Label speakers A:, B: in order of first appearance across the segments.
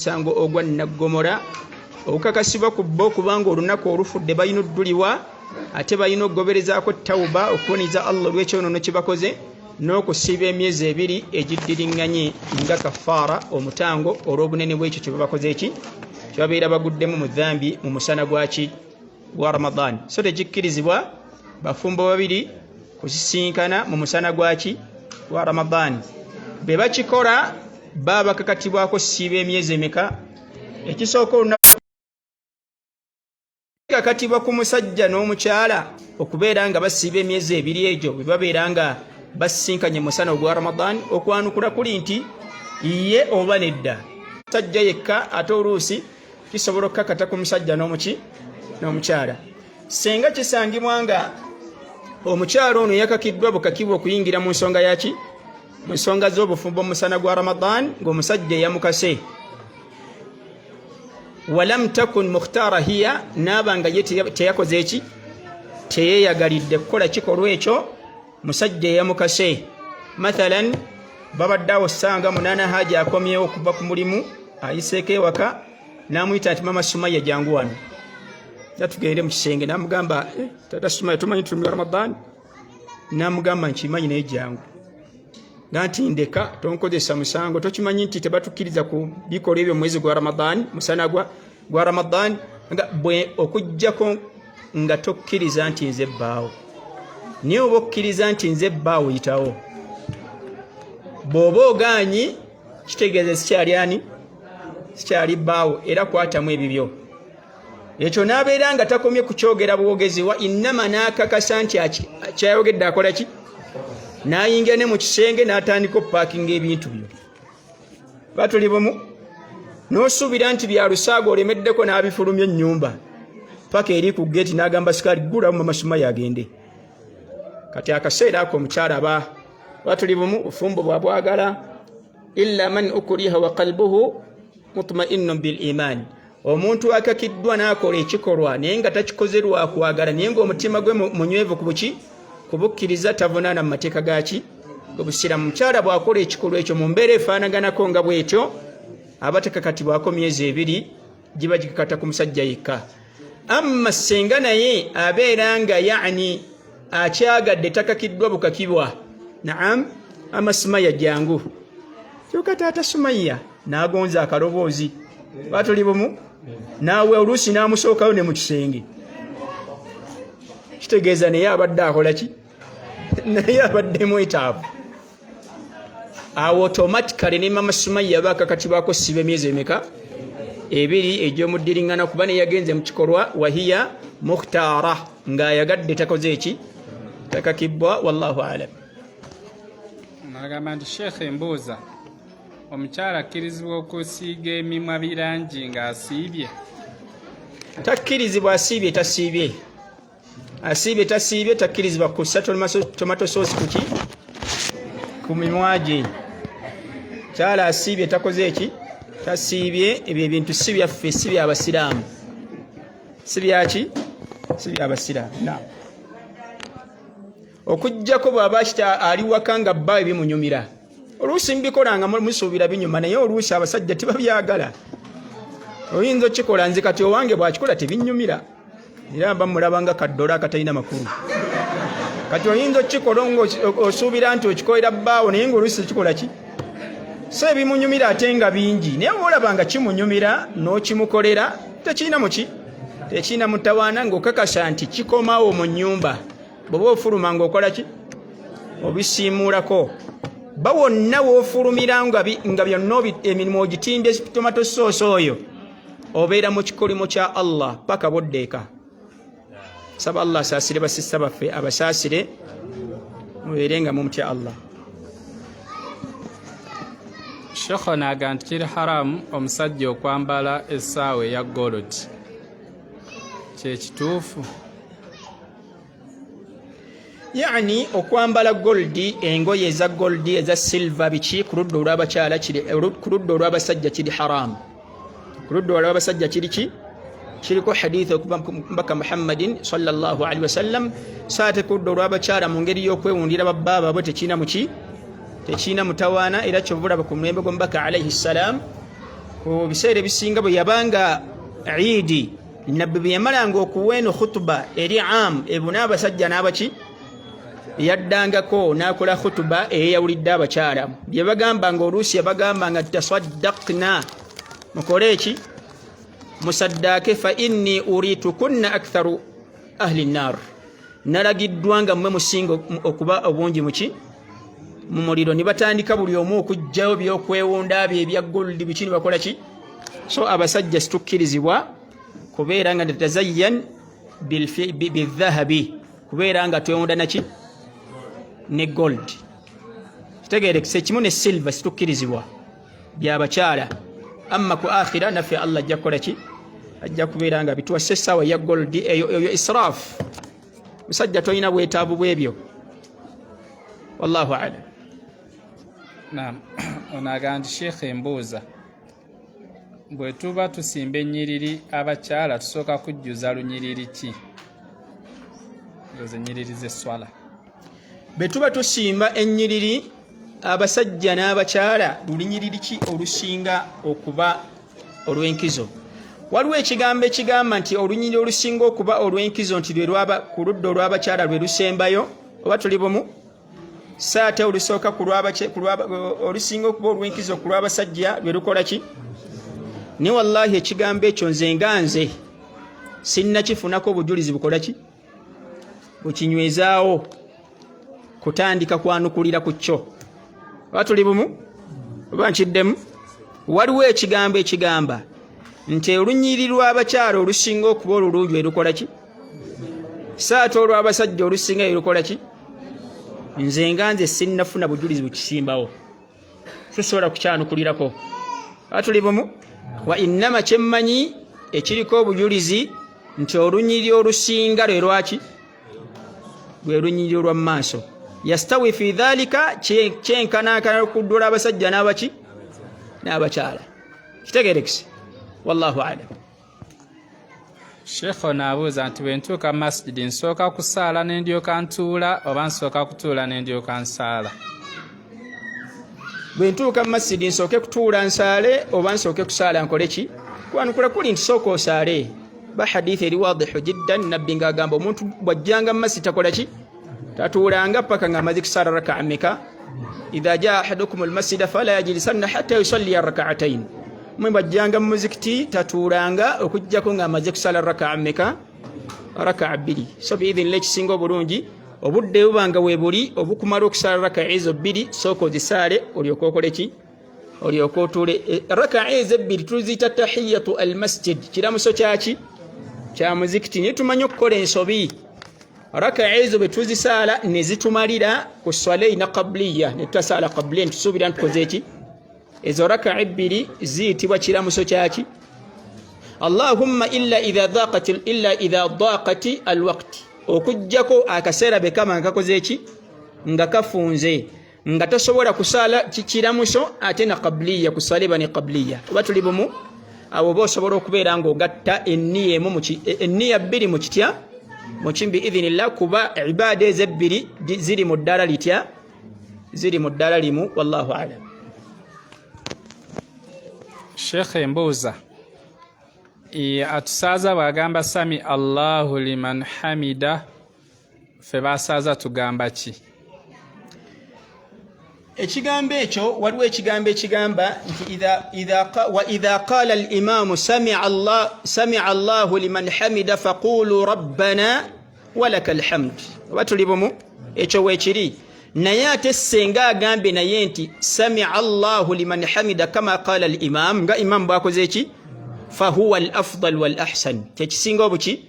A: sango ogwa Nnaggomora okukakasibwa ku bo kubanga olunaku olufudde balina odduliwa ate balina okugoberezaako tawuba okuboneza Allah olw'ekyonono kye bakoze n'okusiiba emyezi ebiri egiddiriŋŋanye nga kafaara omutango olw'obunene bw'ekyo kye bakoze eki kye babeera baguddemu mu dhambi mu musana gwaki gwa Ramadan. So tekikkirizibwa bafumbo babiri kusisinkana mu musana gwaki gwa Ramadan. Be bakikola baba kakatibwako siiba emyezi emeka ekisooka olunaku kakatibwa ku musajja n'omukyala okubeera nga basiiba emyezi ebiri egyo bwe babeera nga basisinkanye musana ogwa Ramadan okwanukula kuli nti ye oba nedda musajja yekka ate oluusi kisobola okukakata ku musajja n'omukyala. Senga kisangibwa nga omukyala ono yakakiddwa bukakibwa okuyingira mu nsonga yaki mu nsonga z'obufumbo musana gwa Ramadan ng'omusajja yamukase walam takun mukhtara hiya nabanga ye teyakoze eki teyeyagalidde kukola kikolwa ekyo musajja yamukase. Mathalan babadde awo ssanga munana haja akomyewo okuva ku mulimu ayiseeko ewaka n'amuyita nti mama Sumaya jangu wano tugende mu kisenge n'amugamba tata Sumaya tumanyi tuli mu Ramadan n'amugamba nkimanyi naye jangu nanti ndeka tonkozesa musango tokimanyi nti tebatukkiriza ku bikolwa ebyo mwezi gwa Ramadan musana gwa Ramadan nga bwe okujjako nga tokkiriza nti nze bbaawo niye oba okkiriza nti nze bbaawo yitawo bw'oba ogaanyi kitegeeza sikyali bbaawo era kwatamu ebibyo ekyo n'abeera nga takomye kukyogera bwogezi wa innama n'akakasa nti kyayogedde akola ki n'ayingira ne mu kisenge n'atandika okupaakinga ebintu byo batuli bumu n'osuubira nti bya lusaago olemeddeko n'abifulumya ennyumba paka eri ku geeti n'agamba sikaali ggulamu mama Sumaya agende. Kati akaseera ako omukyala aba batuli bumu bufumbo bwabwagala illa man ukriha wa qalbuhu mutma'innun bil iman. Omuntu akakiddwa n'akola ekikolwa naye nga takikoze lwa kwagala naye ng'omutima gwe munywevu ku buki kubukkiriza tavunaana mu mateeka gaki gobusiramu. Mukyala bw'akola ekikolwa ekyo mu mbeera efaanaganako nga bw'etyo aba tekakatibwako myezi ebiri giba gikakata ku musajja yekka. Amma senga naye abeera nga yani akyagadde takakiddwa bukakibwa naam ama Sumaya jangu kyokka taata Sumaya n'agonza akaloboozi batuli bumu naawe oluusi n'amusookayo ne mu kisenge kitegeeza naye abadde akola ki naye abadde mwetaavu awo automatically ne mama Sumaya bakakatibwako siba emyezi emeka ebiri egy'omuddiriŋŋana kuba ne yagenze mu kikolwa wahiya mukhtara ng'ayagadde takoze eki takakibwa wallahu alam.
B: Nagamba nti Sheikh embuuza omukyala akkirizibwa okusiiga emimwa birangi ng'asiibye?
A: Takkirizibwa asiibye tasiibye asiibye tasiibye takkirizibwa kussa tomato sauce kuki ku mimwa gye. Kyala asiibye takoze eki tasiibye ebyo ebintu si byaffe si byabasiraamu si byaki si byabasiraamu okujjako bw'aba kita ali waka nga bba ebimunyumira oluusi mbikolanga musuubira binyuma naye oluusi abasajja tebabyagala. Oyinza okikola nze kati owange bw'akikola tebinnyumira era mba mulaba nga kaddola akatalina makulu. Kati oyinza okikola ng'osuubira nti okikolera bbaawo naye ng'oluusi kikola ki so ebimunyumira ate nga bingi naye olaba nga kimunyumira n'okimukolera tekirina mutawaana ng'okakasa nti kikomawo mu nnyumba bw'oba ofuluma ng'okola ki obisiimuulako bawonna woofulumira nga byonna emirimu ogitinde tomato sauce oyo obeera mu kikolimo kya Allah paka boddeeka. Saba Allah asaasire basista baffe abasaasire mubeere nga mumutya Allah.
B: Sheikh naga nti kiri haramu omusajja okwambala essaawa eya gold kyekituufu?
A: Yani okwambala goldi engoye eza goldi eza silver biki ku ludda olw'abakyala ku ludda olw'abasajja kiri haramu. Ku ludda olw'abasajja kiriko hadith okubaka Muhammadin sallallahu alaihi wasallam saate ku ludda olw'abakyala mu ngeri y'okwewundira babbaaba bo tekina mutawaana era kyovulaba ku mulembe gw'omubaka alaihi salam ku biseera ebisinga bwe yabanga Eid nabbi bwe yamalanga okuwa eno khutuba eri am ebuna abasajja n'abaki yaddangako n'akola khutuba eyawulidde abakyala bye bagambanga oluusi yabagambanga tasaddaqna mukole eki musaddake fa inni uritukunna aktharu ahli nnar nalagiddwa nga mmwe musinga okuba obungi muki mu muliro ne batandika buli omu okujjayo byokwewunda bye ebya goldi biki ne bakola ki so abasajja situkkirizibwa kubeera nga tetazayyan bidhahabi kubeera nga twewunda naki ne gold kitegeerekese kimu ne silver situkkirizibwa byabakyala amma ku akhira naffe Allah ajja kukola ki ajja kubeera nga bituwasa essaawa ya gold eyo israf musajja tolina bwetaavu bwebyo wallahu alam.
B: Naam, onaga nti Sheikh embuuza bwe tuba tusimba ennyiriri abakyala tusooka kujjuza lunyiriri ki ezo ennyiriri z'esswala
A: bwe tuba tusimba ennyiriri abasajja n'abakyala lunyiriri ki olusinga okuba olw'enkizo waliwo ekigambo ekigamba nti olunyiriri olusinga okuba olw'enkizo nti lwe lwaba ku ludda olw'abakyala lwe lusembayo oba tuli bumu saate olusooka olusinga okuba olw'enkizo ku lw'abasajja lwe lukola ki ne wallahi ekigambo ekyo nze nga nze sinnakifunako obujulizi bukola ki bukinywezaawo kutandika kwanukulira ku kyo oba tuli bumu oba nkiddemu waliwo ekigambo ekigamba nti olunyiriri lw'abakyala olusinga okuba olulungi lwe lukola ki saate olw'abasajja olusinga lwe lukola ki nze nga nze sinnafuna bujulizi bukisimbawo sisobola kukyanukulirako oba tuli bumu wa innama kyemmanyi ekiriko obujulizi nti olunyiriri olusinga lwe lwaki lwe lunyiriri olwa mu maaso yastawi fi dhalika kyenkanankana okuddula abasajja n'abaki n'abakyala kitegeerekese wallahu alam.
B: Sheikh onaabuuza nti bwe ntuuka masjidi nsooka kusaala ne ndyoka ntuula oba nsooka kutuula ne ndyoka nsaala
A: bwe ntuuka mu masjidi nsooke kutuula nsaale oba nsooke kusaala nkole ki kwanukula kuli nti sooka osaale ba hadithi eri wadihu jiddan nabbi ng'agamba omuntu bw'ajjanga mu masjidi takola ki tatuulanga paka ng'amaze kusaala raka'a mmeka idha jaa ahadukum almasjida fala yajlisanna hatta yusalliya raka'atayn mwe bw'ajjanga mu muzikiti tatuulanga okujjako ng'amaze kusaala raka'a mmeka raka'a bbiri so biidhinillah ekisinga obulungi obudde bubanga weebuli obukumala okusaala raka'a ezo bbiri sooka ozisaale olyoka okole ki olyoka otuule raka'a ezo ebbiri tuziyita tahiyatu almasjid kiramuso kyaki kya muzikiti naye tumanyi okukola ensobi raka'a ezo bwe tuzisaala ne zitumalira ku swalaina qabliya ne tutasaala qabliya ne tusuubira ntukoze eki ezo raka'a ebbiri ziyitibwa kiramuso kyaki allahumma illa idha daqati alwaqti okujjako akaseera bekama nkakoze eki nga kafunze nga tosobola kusaala kiramuso ate na qabliya kusaliba ne qabliya oba tuli bumu abo bosobola okubeera ng'ogatta enniya emu enniya bbiri mu kitya mu kimbi idhinillah kuba ibaada ezo ebbiri ziri mu ddala litya ziri mu ddala limu wallahu alam.
B: Sheikh embuuza atusaaza bw'agamba sami allahu liman hamida ffe basaaza tugamba ki
A: ekigambo ekyo waliwo ekigambo ekigamba nti wa idha qala al-imamu sami'a allahu liman hamida faqulu rabbana walaka alhamd oba tuli bumu ekyo weekiri naye ate senga agambe naye nti sami'a allahu liman hamida kama qala al-imam nga imam bwakoze eki fahuwa al-afdal wal-ahsan kyekisinga obuki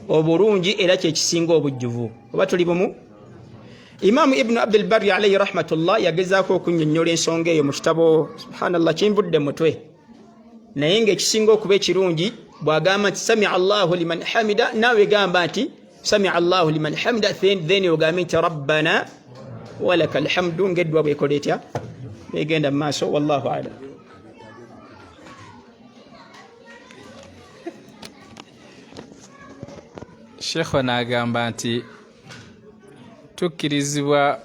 A: obulungi era kyekisinga obujjuvu oba tuli bumu. Imaamu Ibn Abdul Barri alayhi rahmatullah yagezaako okunnyonnyola ensonga eyo mu kitabo subhanallah kinvudde mutwe naye ng'ekisinga okuba ekirungi bw'agamba nti sami'a allahu liman hamida naawe gamba nti sami'a allahu liman hamida then ogambe nti rabbana walaka alhamdu ng'eddwa bw'ekola etya egenda mu maaso wallahu alam.
B: Sheikh n'agamba nti tukkirizibwa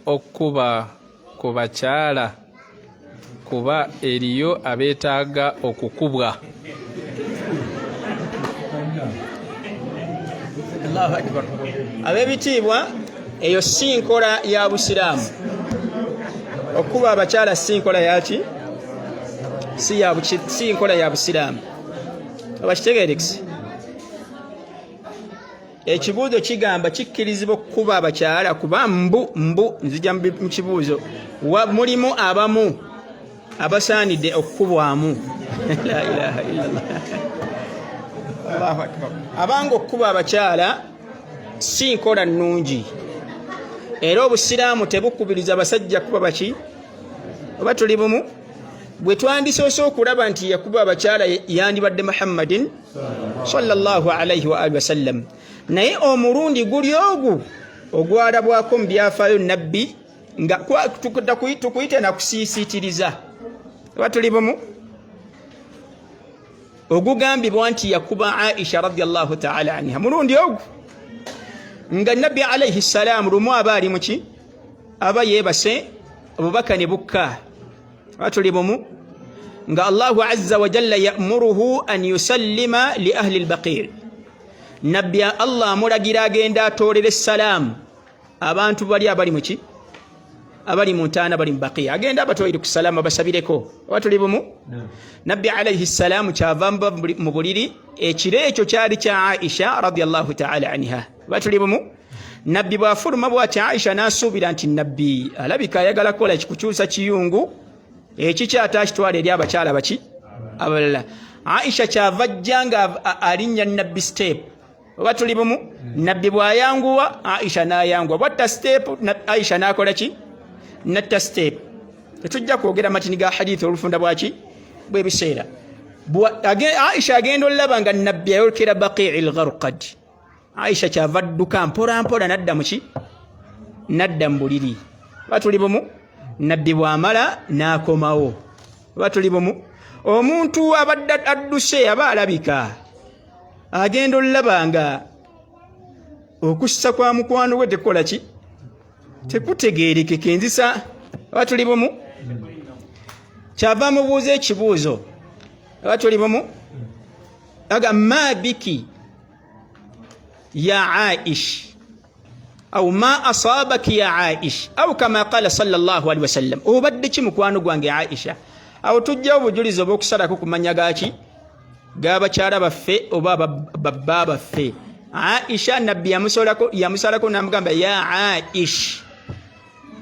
B: okuba ku bakyala kuba eriyo abeetaaga okukubwa.
A: Allahu akbar. Ab'ebitiibwa, eyo si nkola ya Busiraamu. Okuba abakyala si nkola yaki? Si nkola ya Busiraamu. Abakitegeerekese. Ekibuuzo kigamba kikkirizibwa okukuba abakyala kuba mbu nzija mu kibuuzo mulimu abamu abasaanidde okukubwamu. La ilaha illallah. Allahu akbar. Abanga okukuba abakyala si nkola nnungi. Era Obusiraamu tebukubiriza abasajja kuba baki? Oba tuli bumu? Bwe twandisoose okulaba nti yakuba abakyala yandibadde Muhammadin sallallahu alayhi wa alihi wasallam. Naye omulundi guli ogwo ogwalabwako mu byafaayo nabbi nga tukuyite na kusiisiitiriza. Oba tuli bumu? Ogugambibwa nti yakuba Aisha radiyallahu ta'ala anha mulundi ogwo nga nabbi alayhi salam lumu aba ali muki? Aba yeebase obubaka ne bukka. Oba tuli bumu? Nga Allahu azza wa jalla ya'muruhu an yusallima li ahli al-Baqi'. Nabbi Allah amulagira agenda atoolera essalaamu abantu bali abali muki? Abali mu ntaana bali mu Baqi'. Agenda abatoolere ku salaamu abasabireko. Oba tuli bumu? Nabbi alayhi salaamu kyava mu buliri, ekiro ekyo kyali kya Aisha radiyallahu ta'ala anha. Oba tuli bumu? Nabbi bw'afuluma bw'ati Aisha n'asuubira nti nabbi alabika ayagala kukola kikukyusa kiyungu ekikyata akitwala eri abakyala baki? Abalala. Aisha kyava ajja nga alinnya nabbi step. Oba tuli bumu? Nabbi bw'ayanguwa Aisha n'ayanguwa. Bwatta step Aisha n'akola ki? Natta step. Tetujja kwogera matini ga hadithi olufunda bwaki? Bw'ebiseera. Aisha agenda olaba nga nabbi ayolekera Baqi'il Gharqad. Aisha kyava adduka mpola mpola nadda muki? Nadda mu buliri. Oba tuli bumu? Nabbi bw'amala n'akomawo. Oba tuli bumu? Omuntu abadde adduse aba alabika. Agenda olaba nga okussa kwa mukwano gwe tekola ki? Tekutegeereke kenzisa. Oba tuli bumu? Kyava mubuuza ekibuuzo. Oba tuli bumu? Aga ma biki ya Aish au ma asabaki ya Aish au kama qala sallallahu alaihi wasallam. Obadde ki mukwano gwange Aisha? Awo tujja obujulizo bw'okusalako kumanya gaki? G'abakyala baffe oba babba baffe. Aisha nabbi yamusalako n'amugamba ya Aish.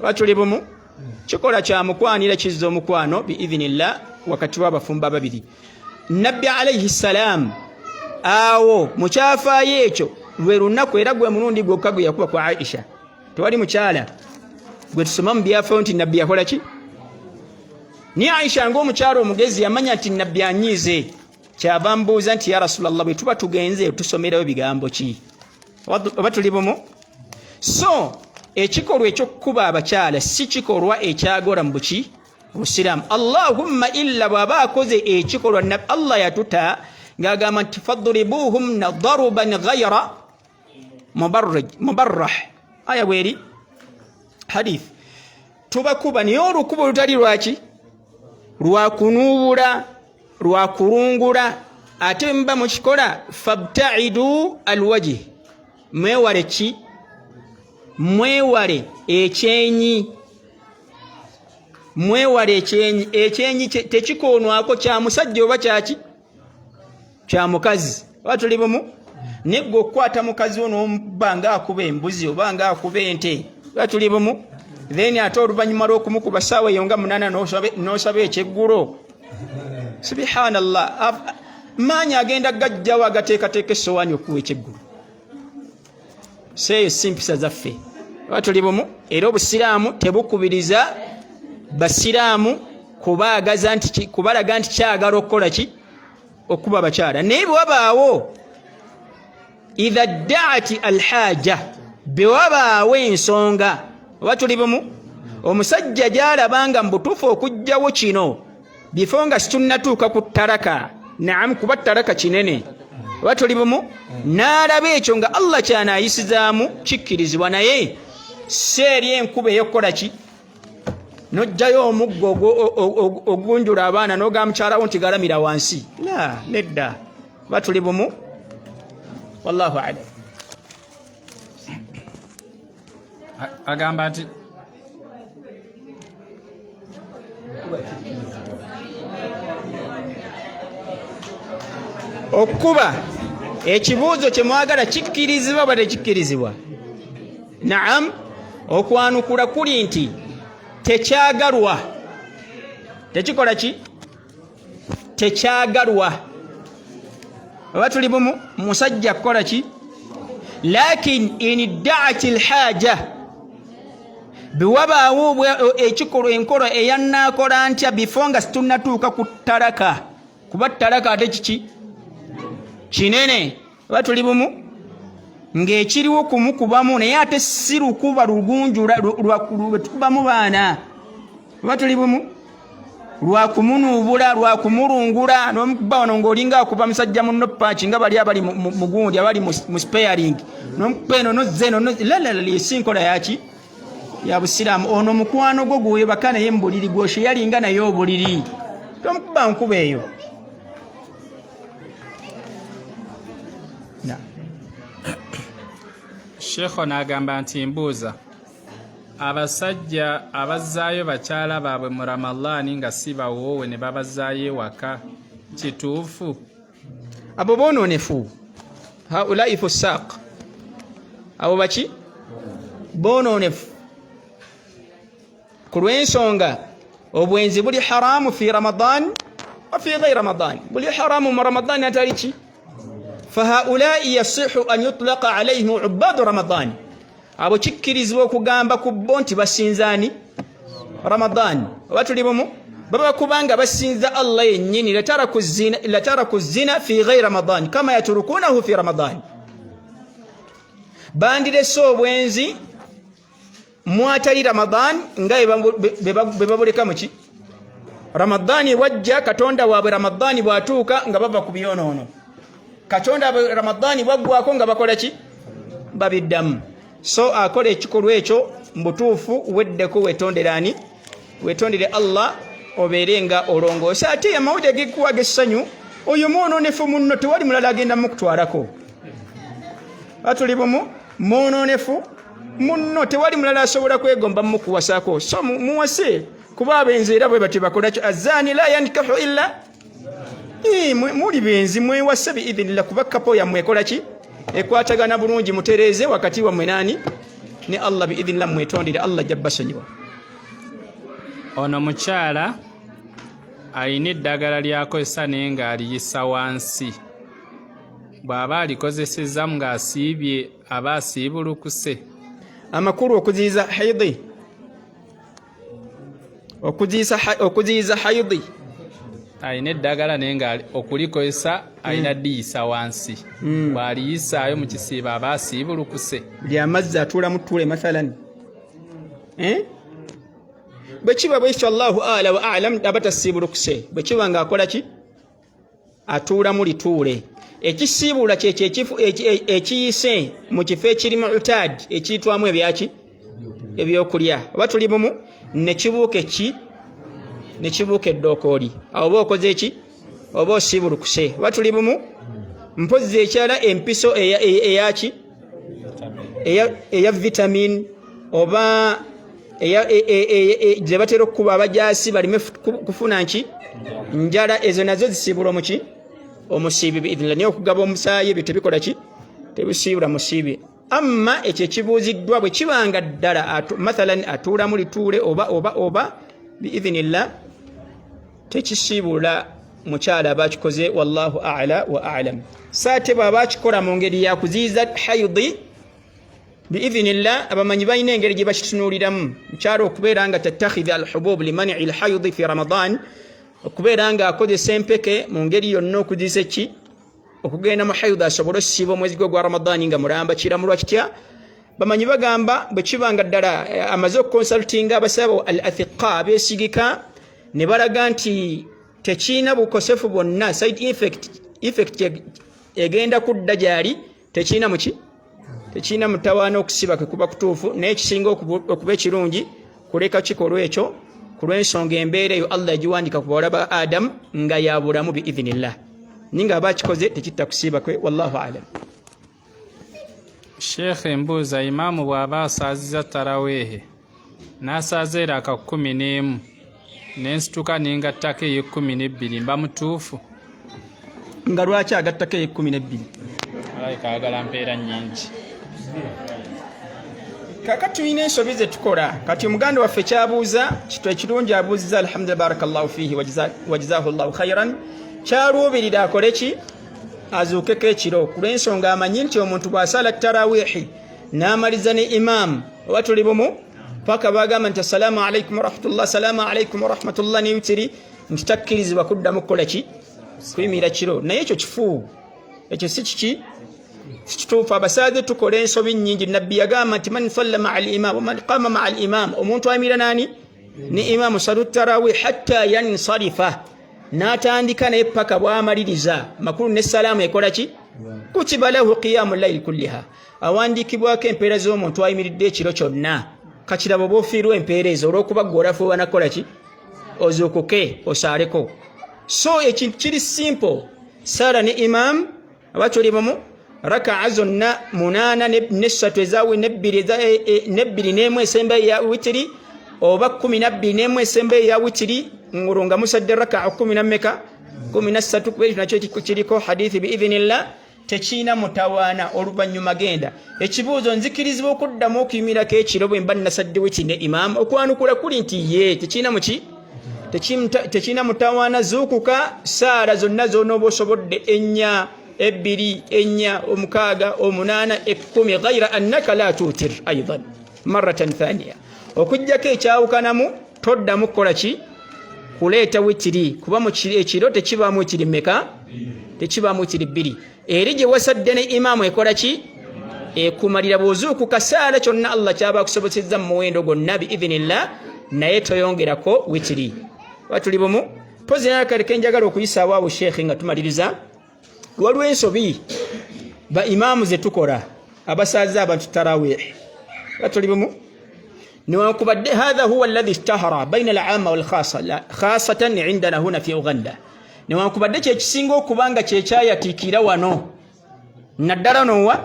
A: Oba tuli bumu? Kikola kya mukwanira kizza omukwano biidhinillah wakati w'abafumba babiri. Nabbi alayhi salam awo mukyafaayo ekyo lwe lunaku era gwe mulundi gwokka gwe yakuba kwa Aisha. Tewali mukyala gwe tusoma mu byafaayo nti nabbi yakola ki? Ni Aisha ng'omukyala omugezi yamanya nti nabbi anyiize. Kyava mbuuza nti ya Rasulallah bwe tuba tugenze tusomerayo bigambo ki? Oba tuli bumu? So ekikolwa ekyokukuba abakyala si kikolwa ekyagola mu buki? Busiraamu. Allahumma illa bw'aba akoze ekikolwa Allah yatuta ng'agamba nti fadribuhum daruban ghayra mubarrah. Aya bweri hadith. Tubakuba naye olukuba olutali lwaki? Lwakunuubula, lwakulungula. Ate mba mukikola fabtaidu alwajih. Mwewale ki? Mwewale ekyenyi. Mwewale ekyenyi. Ekyenyi tekikoonwako kya musajja oba kyaki? Kya mukazi. Oba tuli bumu? Ne gwe okukwata mukazi wo n'omuba ng'akuba embuzi oba ng'akuba ente. Oba tuli bumu? Then ate oluvannyuma lw'okumukuba ssaawa eyo nga 8 n'osaba ekyeggulo. Subhanallah. Maanyi agenda gajjawo agateekateeka essowaani okuwa ekyeggulo. Seeyo si mpisa zaffe. Oba tuli bumu? Era Obusiraamu tebukubiriza Basiraamu kubalaga nti kyagala okukola ki? Okuba abakyala. Naye bw'wabaawo idha ddaati alhaaja, bwe wabaawo ensonga. Oba tuli bumu? Omusajja gy'alabanga mu butuufu okugjawo kino bifo nga situnnatuuka ku ttaraka. Naam, kuba ttaraka kinene. Oba tuli bumu? N'alaba ekyo nga Allah kyanaayisizaamu kikkirizibwa, naye seeri enkuba ey'okukola ki? nojjayo omuggo ogunjula abaana n'ogamba mukyalawo nti galamira wansi. La, nedda. Batuli bumu. Wallahu a'lam.
B: Agamba nti
A: okuba ekibuuzo kye mwagala kikkirizibwa oba tekikkirizibwa? Naam, okwanukula kuli nti tekyagalwa. Tekikola ki? Tekyagalwa. Oba tuli bumu? Musajja kukola ki? Lakin in da'ati alhaja, biwabaawo ekikolo enkolo eyannaakola ntya before nga situnnatuuka ku ttalaka, kuba ttalaka ate kiki kinene. Oba tuli bumu? Ng'ekiriwo kumukubamu naye ate si lukuba lugunjula lwetukubamu baana. Oba tuli bumu? Lwakumunuubula, lwakumulungula, n'omukuba wano ng'olinga akuba musajja munno paaki nga bali abali mu gundi abali mu sparing, n'omukuba eno nozze eno lalala, si nkola yaki ya busiraamu. Ono mukwano gwo gwebaka naye mu buliri gwoshe yalinga naye obuliri, tomukuba nkuba eyo.
B: Sheikh n'agamba nti mbuuza, abasajja abazzaayo bakyala baabwe mu Ramadhaani nga si bawoowe ne babazzaayo ewaka, kituufu?
A: Abo boononefu, haulai fusaq. Abo baki? Boononefu. Ku lw'ensonga obwenzi buli haramu fi Ramadhan wa fi ghayri Ramadhan. Buli haramu mu Ramadhan atali ki? فهؤلاء يصح أن يطلق عليهم عباد رمضان. abo kikkirizibwa okugamba ku bo nti basinzaani Ramadan. Batuli bumu baba kubanga basinza Allah yennyini, lataraku zina fi ghayri Ramadan kama yatrukunahu fi Ramadan. Bandirese obwenzi mwatali Ramadan nga bebabuleka muki Ramadani wajja, Katonda waabwe Ramadani bwatuuka nga bava ku byonoono, Katonda Ramadani bwaggwako nga bakola ki? Babiddamu. So akola ekikolwa ekyo mbutuufu weddeko wetonderani, wetondere Allah obeere nga olongoosa. Ate amawulire gekuwa gessanyu, oyo mwononefu munno tewali mulala agenda mukutwalako. Batuli bumu, mwononefu munno tewali mulala asobola kwegomba mukuwasaako. So muwase, kuba abenzi era bwe bati bakola ki? Azzaani la yankahu illa muli benzi mwewase biidhinillah, kuba kapo yammwe ekola ki? Ekwatagana bulungi, mutereeze wakati wammwe nani? Ne Allah biidhinillah, mwetondere Allah jabbasonyiwa.
B: Ono mukyala alina eddagala lyakozesa naye ng'aliyisa wansi. Bw'aba alikozesezza ng'asiibye aba asiibulukuse.
A: Amakulu okuziyiza haidi, okuziyiza haidi,
B: alina eddagala naye nga okulikozesa alina diyisa wansi. Bw'aliyisaayo mu kisiibo aba asiibulukuse.
A: Lyamazzi atuula mu ttuule mathalan. Bwe kiba bwekyo Allahu a'la wa a'lam, aba tasiibulukuse. Bwe kiba ng'akola ki? Atuula mu lituule. Ekisiibula kyekyo ekiyise mu kifo ekirimu utaad ekiyitwamu ebyaki? Ebyokulya. Oba tuli bumu? Ne kibuuka ki? Ne kibuuka eddokooli. Awo oba okoze eki? Oba osiibulukuse. Oba tuli bumu? Mpozzi ekyala empiso eyaki? Eya vitamin oba gye batera okukuba abajaasi balime kufuna nki? Njala. Ezo nazo zisiibulwa mu ki? Omusiibi biidhinillah. Naye okugaba omusaayi ebyo tebikola ki? Tebisiibula musiibi. Amma ekyo ekibuuziddwa bwe kibanga ddala mathalan atuula mu lituule oba biidhinillah, tekisiibula mukyala abakikoze. Wallahu a'la wa a'lam. Saate bw'aba akikola mu ngeri ya kuziyiza haidi biidhinillah, abamanyi balina engeri gye bakitunuuliramu. Mukyala okubeera nga tattakhidha alhubub limani alhaidi fi Ramadan, okubeera nga akozesa empeke mu ngeri yonna okuziyisa ki? Okugenda mu haidi asobole okusiiba omwezi gwe gwa Ramadani nga mulamba. Kiramulwa kitya? Bamanyi bagamba bwe kibanga ddala amaze okukonsultinga abasabo al-athiqa abeesigika, ne balaga nti tekiina bukosefu bwonna, side effect egenda kudda gyali tekiina muki? Tekiina mutawaana okusiba kwe kuba kutuufu. Naye ekisinga okuba ekirungi kuleka kikolwa ekyo ku lw'ensonga embeera eyo Allah yagiwandika ku bawala ba Adamu nga yabulamu biidhinillah ninga abakikoze tekitta kusiiba kwe wallahu alam.
B: Sheikh embuuza imaamu bw'aba asaaziza taraweehe n'asaaza eraka 11 n'ensituka n'engattako ey'12 mba mutuufu?
A: Nga lwaki agattako ey'12?
B: Kaagala mpeera nnyingi.
A: Kaka tulina ensobi ze tukola kati omuganda waffe kyabuuza kitwe ekirungi abuuziza alhamdulillah barakallahu fihi wajazahu llahu khairan kyaluubirira akole ki azuukeko ekiro ku lw'ensonga amanyi nti omuntu bw'asala tarawihi n'amaliza ne imaamu oba tuli bumu paka bagamba nti assalaamu alaikum warahmatullah salaamu alaikum warahmatullah ne witiri nti takkirizibwa kuddamu kukola ki kuyimirira kiro naye ekyo kifu ekyo si kiki kituufu. Abasaaze tukola ensobi nnyingi. Nabbi yagamba nti man salla maa al-imam wa man qama maa al-imam omuntu ayimirira nani ni imaamu salu tarawih hatta yansarifa n'atandika naye paka bw'amaliriza makulu ne salaamu ekola ki kutiba lahu qiyamu layli kulliha awandiikibwako empeera z'omuntu ayimiridde ekiro kyonna kakirabo bw'ofiirwa empeera ezo olw'okuba ggwe olafuuba nakola ki ozuukuke osaaleko. So ekintu kiri simple saala ne imaamu aba tuli bumu rakaa zonna 8 n'essatu ezaawe n'ebbiri n'emu esembeyo ya witiri oba 12 n'emu esembeyo ya witiri ngulunga musadde rakaa 10 13 kuba ekyo nakyo kiriko hadithi biidhinillah tekiina mutawaana oluvannyuma genda. Ekibuuzo nzikirizibwa okuddamu okuyimirako ekiro bwe mba nasadde witiri ne imaamu okwanukula kuli nti ye tekiina muki tekiina mutawaana zuukuka saala zonna z'onooba osobodde 4 2 4 6 8 10 ghayra annaka la tutir aidan maratan thaniya okujjako ekyawukanamu toddamu kukola ki kuleeta witiri kuba mu ekiro tekibaamu witiri mmeka tekibaamu witiri 2 eri gye wasadde ne imaamu ekola ki ekumalira bw'ozuukuka saala kyonna Allah kyaba akusobozezza mu muwendo gwonna biidhinillah naye toyongerako witiri. Batuli bumu pozi nakaleke njagala okuyisaawo awo sheekhe nga tumaliriza waliwo ensobi ba imaamu ze tukola abasaaza abantu tarawih batuli bumu niwankubadde hadha huwa alladhi ishtahara baina al-aama wal khasatan indana huna fi Uganda niwankubadde kyekisinga okubanga kyekyayatiikira wano naddala nowa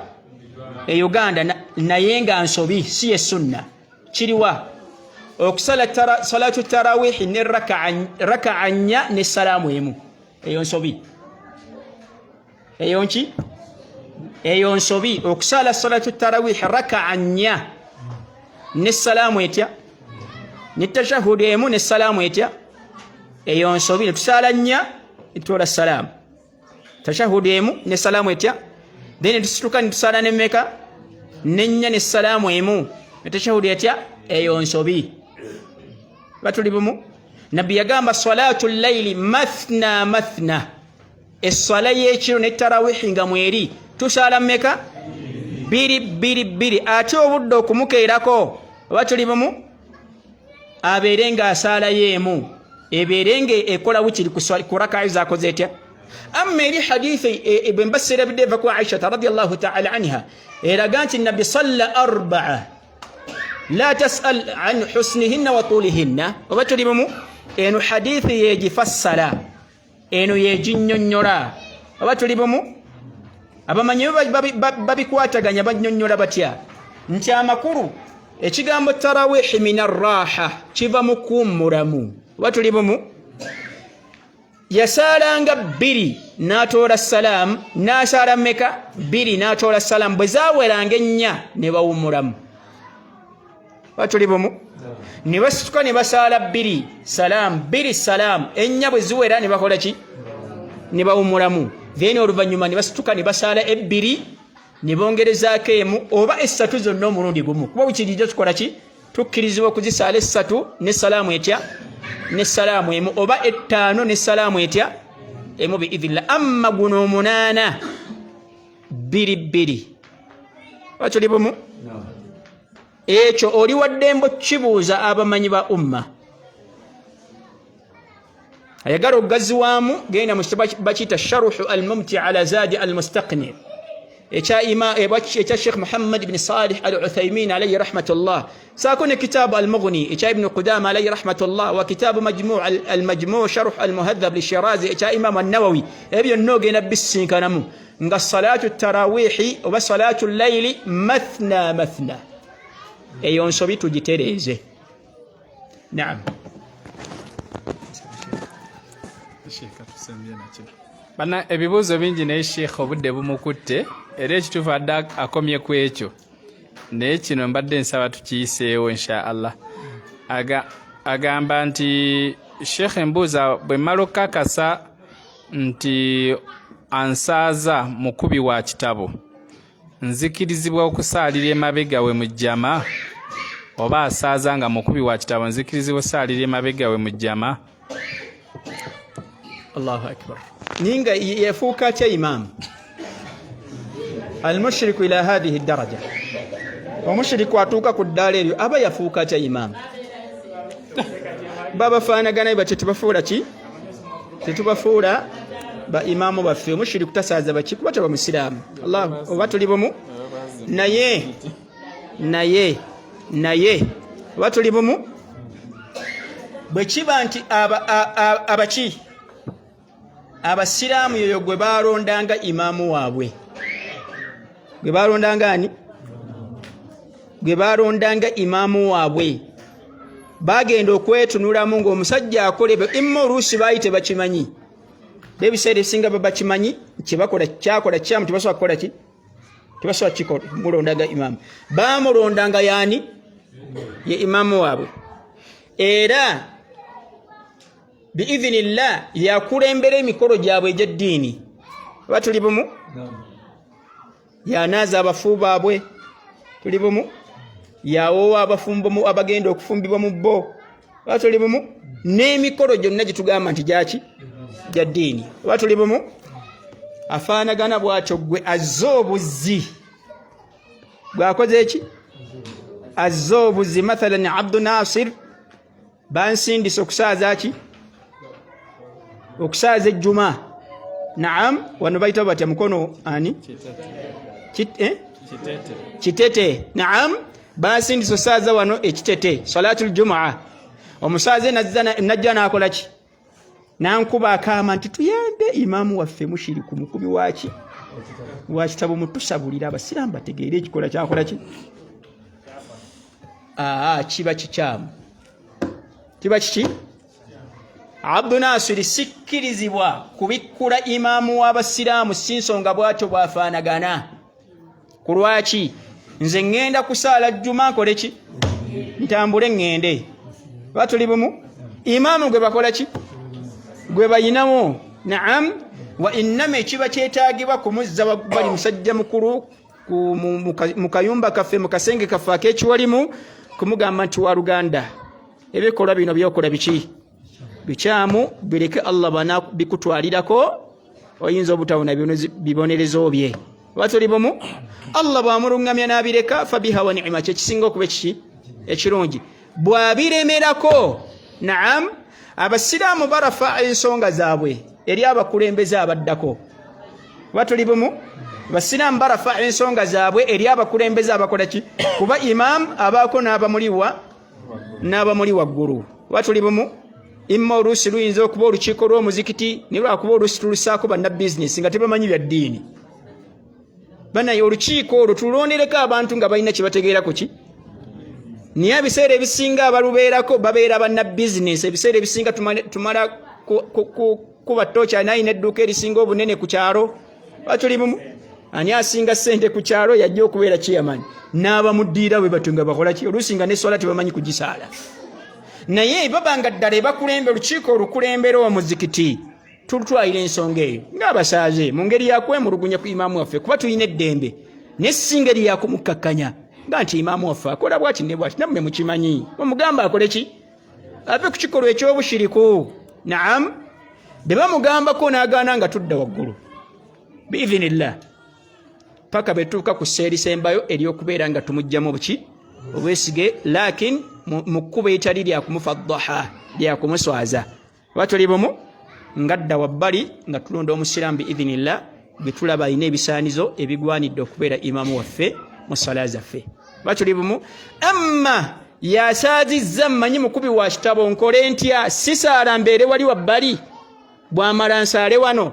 A: e Uganda naye nga nsobi si sunna kiriwa okusala salatu tarawih ne raka'a nnya ne salaamu emu eyo nsobi eyo nsobi okusala salatu tarawih raka'a nnya ne salaamu etya ne tashahudi emu ne salaamu etya eyo nsobi tusala nnya etola salaamu tashahudi emu ne salaamu etya then tusituka tusala ne meka ne nnya ne salaamu emu ne tashahudi etya eyo nsobi. Batuli bumu nabbi yagamba salatu layli mathna essala y'ekiro ne tarawih nga mweri tusala meka 2 ate obudde okumukeerako batuli bumu abeere nga asala yeemu ebeere nga ekola witiri ku raka'a zakoze etya. Amma eri hadithi ibn Basir bidde eva ku Aisha radiyallahu ta'ala anha eraga nti nabbi salla 4 لا تسأل عن حسنهن وطولهن وبتولي بمو إنه حديث يجي فصلا إنه يجي نيونيورا وبتولي بمو أبا من يبغى بابي كواتا غني بابي نيونيورا باتيا نتي أمكورو إيشيغام التراويح من الراحة شيفا مكوم مرامو وبتولي بمو يسالانغا بيري ناتورا السلام ناسارا ميكا بيري ناتورا السلام بزاولانغا نيا نباو مرامو batuli bumu ne basituka ne basala 2 salam ennya bwe ziwera ne bakola ki ne bawumulamu then oluvannyuma ne basituka ne basala 2 ne bongerezaako emu oba 3 zonna omulundi gumu kuba bukirijo tukola ki tukkirizibwa okuzisala 3 ne salaamu etya ne salaamu emu oba 5 ne salaamu etya emu biidhinillah. Amma guno 8 2 batuli bumu ekyo oli waddembo kibuuza abamanyi ba umma ayagala ogazi waamu genda mu bakiyita sharuhu almumti ala zaadi almustaqni echa Sheikh Muhammad ibn Salih al-Uthaymin alayhi rahmatullah sakone kitabu al-Mughni echa Ibn Qudama alayhi rahmatullah wa kitabu Majmu' al-Majmu' sharh al-Muhadhab li-Shirazi echa Imam an-Nawawi ebyo noge na bisinkanamu nga salatu tarawih oba salatu al-layli mathna eyo nsobi tugitereze. Naam.
B: Bana ebibuzo bingi naye Sheikh obudde bumukutte era ekituufu adde akomye ku ekyo naye kino mbadde nsaba tukiyiseewo insha Allah. Agamba nti Sheikh embuuza bwe mmala okukakasa nti ansaaza mukubi wa kitabo nzikirizibwa okusaalira emabega we mu jjama oba asaaza nga mukubi wa kitabo nzikirizibwa okusaalira emabega we mu jjama?
A: Allahu akbar. Ninga yafuka cha imam al-mushriku ila hadhihi ad-daraja omushriku atuuka ku ddaala eryo aba yafuuka cha imam baba faanagana bati tubafuula ki tetubafuula ba imamu baffe omushriku tasaaza baki kuba taba musiraamu. Allah oba tuli bumu naye oba tuli bumu bwe kiba nti abaki abasiraamu yoyo gwe balondanga imaamu waabwe gwe balondanga ani gwe balondanga imaamu waabwe bagenda okwetunulamu ng'omusajja akolebe imma oluusi baali tebakimanyi n'ebiseera ebisinga babakimanyi kyakola kyamu tebasobola kukola ki tebasobola kikola mulondaga imaamu baamulondanga yaani ye imaamu waabwe era biidhinillah yakulembera emikolo gyabwe egy'eddiini oba tuli bumu yanaaza abafu baabwe tuli bumu yawoowa abafumbo abagenda okufumbibwa mu bbo oba tuli bumu n'emikolo gyonna gye tugamba nti gyaki gya ddiini oba tuli bumu afaanagana bw'atyo gwe azze obuzzi bw'akoze eki azze obuzzi mathalan Abdu Nasir bansindise okusaaza ki okusaaza ejjuma. Naam wano bayita batya mukono ani kitete. Naam basindise osaaza wano ekitete salatul jumaa omusaaze najja n'akola ki nankuba akaama nti tuyambe imaamu waffe mushiriku mukubi waki wakitabo mutusabulira abasiraamu bategeere ekikola kyakola ki kiba kikyamu kiba kiki. Abdu Nasir sikkirizibwa kubikkula imaamu w'abasiraamu si nsonga bw'atyo bwafaanagana ku lwaki nze ŋŋenda kusaala jjuma nkole ki ntambule ŋŋende oba tuli bumu imaamu gwe bakola ki gwe bayinawo. Naam wa innama ekiba kyetaagibwa kumuzza bali musajja mukulu mu kayumba kaffe mu kasenge kaffe ak'ekiwalimu kumugamba nti wa Luganda ebikolwa bino byokola biki bikyamu bireke Allah bana bikutwalirako oyinza obutawona bibonerezo bye oba tuli bumu. Allah bw'amulungamya n'abireka fabiha wa ni'ma kyekisinga okuba ekiki ekirungi bw'abiremerako. Naam abasiraamu barafa ensonga zaabwe eri abakulembeze abaddako oba tuli bumu. Abasiraamu barafa ensonga zaabwe eri abakulembeze abakola ki kuba imam abaako n'abamuli waggulu oba tuli bumu. Imma oluusi luyinza okuba olukiiko lw'omuzikiti ne lwakuba oluusi tulusaako bannabizinesi nga tebamanyi bya ddiini. Banaye olukiiko olwo tulondereko abantu nga balina kye bategeera ku ki naye ebiseera ebisinga abalubeerako babeera bannabizinesi. Ebiseera ebisinga tumala kuba ttooki ani alina edduuka erisinga obunene ku kyalo oba tuli bumu. Ani asinga ssente ku kyalo yajja okubeera chairman n'abamuddiira bwe batyo nga bakola ki oluusi nga n'eswala tebamanyi kugisaala. Naye babanga ddala ebakulembe olukiiko olukulembera omuzikiti tutwalira ensonga eyo ng'abasaaze mu ngeri yakwemulugunya ku imaamu waffe kuba tulina eddembe naye si ngeri yakumukkakanya nga nti imaamu waffe akola bwati ne bwati nammwe mukimanyi omugamba akole ki ave ku kikolwa ekyobushiriku. Naam bwe bamugambako n'agaana nga tudda waggulu biidhinillah paka betuuka ku sseerisembayo ery'okubeera nga tumugjamu buki obwesige lakin mu kkubo etali lyakumufaddaha lyakumuswaza oba tuli bumu ngadda wabbali nga tulonda omusiraamu biidhinillah gwe tulaba alina ebisaanizo ebigwanidde okubeera imaamu waffe mu ssala zaffe. Batuli bumu. Amma yasaazizza mmanyi mukubi wa kitabo nkole ntya, sisaala mbeere wali wabbali, bw'amala nsaale wano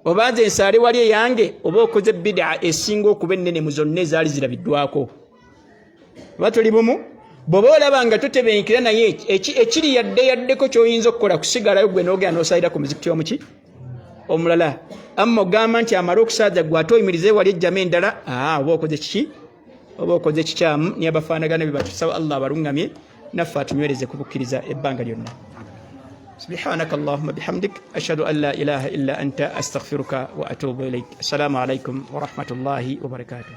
A: oba nze nsaale wali eyange, oba okoze bid'a esinga okuba ennene mu zonna ezaali zirabiddwako. Batuli bumu. Bw'oba olaba nga totebenkera naye ekiri yaddeko ky'oyinza okukola kusigalayo gwe n'ogenda n'osalira ku muzikiti omuki omulala. Amma ogamba nti amala okusaaza gwe ate oyimirize wali ejjama endala, oba okoze kiki, oba okoze kikyamu. Niye abafaanagana be batusaba Allah abaluŋŋamye naffe atunywereze kubukkiriza ebbanga lyonna. سبحانك اللهم بحمدك أشهد أن لا إله إلا أنت أستغفرك وأتوب إليك. السلام عليكم ورحمة الله وبركاته.